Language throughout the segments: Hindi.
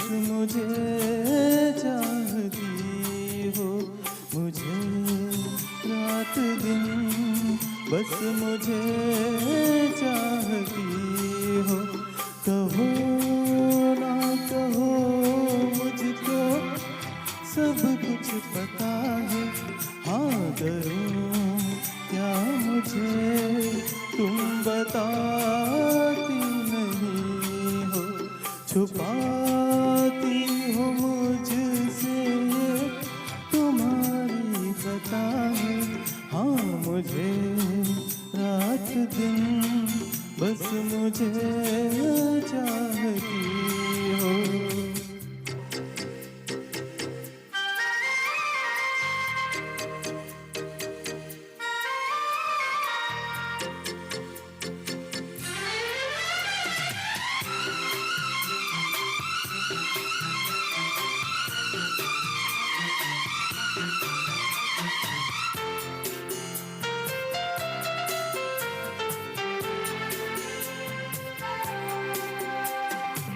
मुझे चाहती हो, मुझे रात दिन बस मुझे चाहती हो। कहो ना कहो मुझको सब कुछ पता है, हाँ करूँ क्या मुझे तुम बताती नहीं हो। छुपाती हो मुझसे तुम्हारी खता है, हाँ मुझे रात दिन बस मुझे चाहती हो।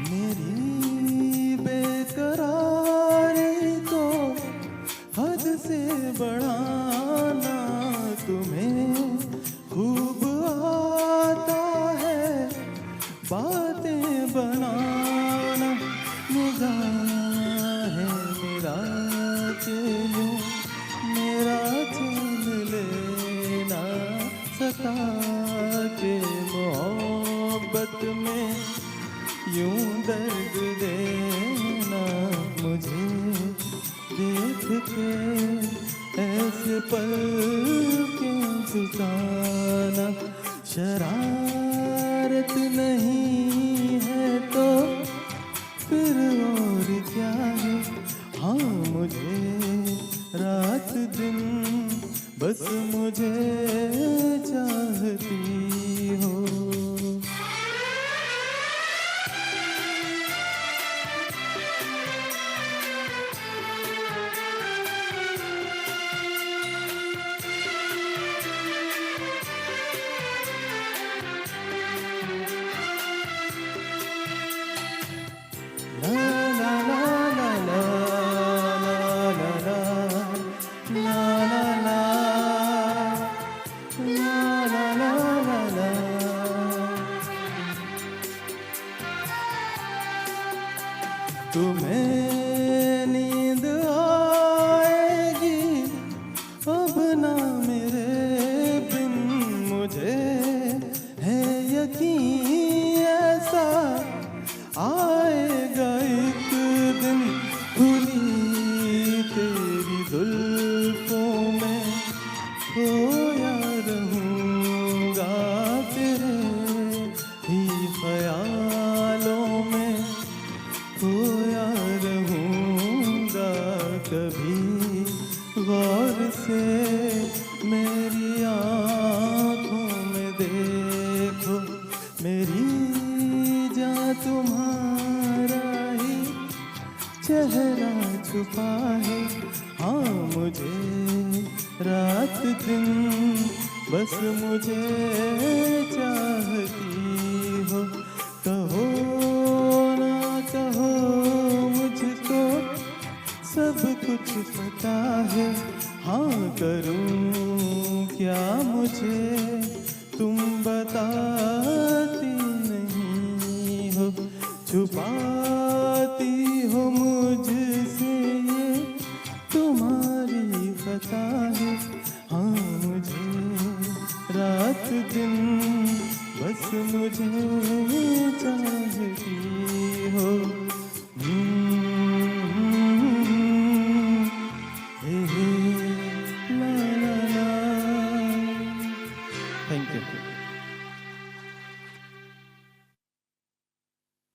मेरी बेकरारी को हद से बढ़ाना तुम्हें खूब आता है, बातें बनाना निगाहें मिला के यूं मेरा चैन लेना, सता के मोहब्बत में यूं दर्द देना। मुझे देख के ऐसे पल क्यों झुकाना, शरारत नहीं है तो फिर और क्या है, हाँ मुझे रात दिन बस मुझे चाहती हो। तुम्हें नींद आएगी अब ना मेरे बिन, मुझे है यकीन ऐसा आएगा एक दिन। खुली तेरी जुल्फों में खोया रहूँगा, तेरे ही ख्यालों में खोया रहूँगा। कभी गौर से मेरी आँखों में देखो, मेरी जान तुम्हारा ही चेहरा छुपा है, हाँ मुझे रात दिन बस मुझे चाहती हो। कहो ना कहो मुझको सब कुछ पता है, हाँ करूँ क्या मुझे तुम बताती नहीं हो। छुपाती हो मुझसे ये तुम्हारी खता है, हाँ मुझे रात दिन बस मुझे चाहती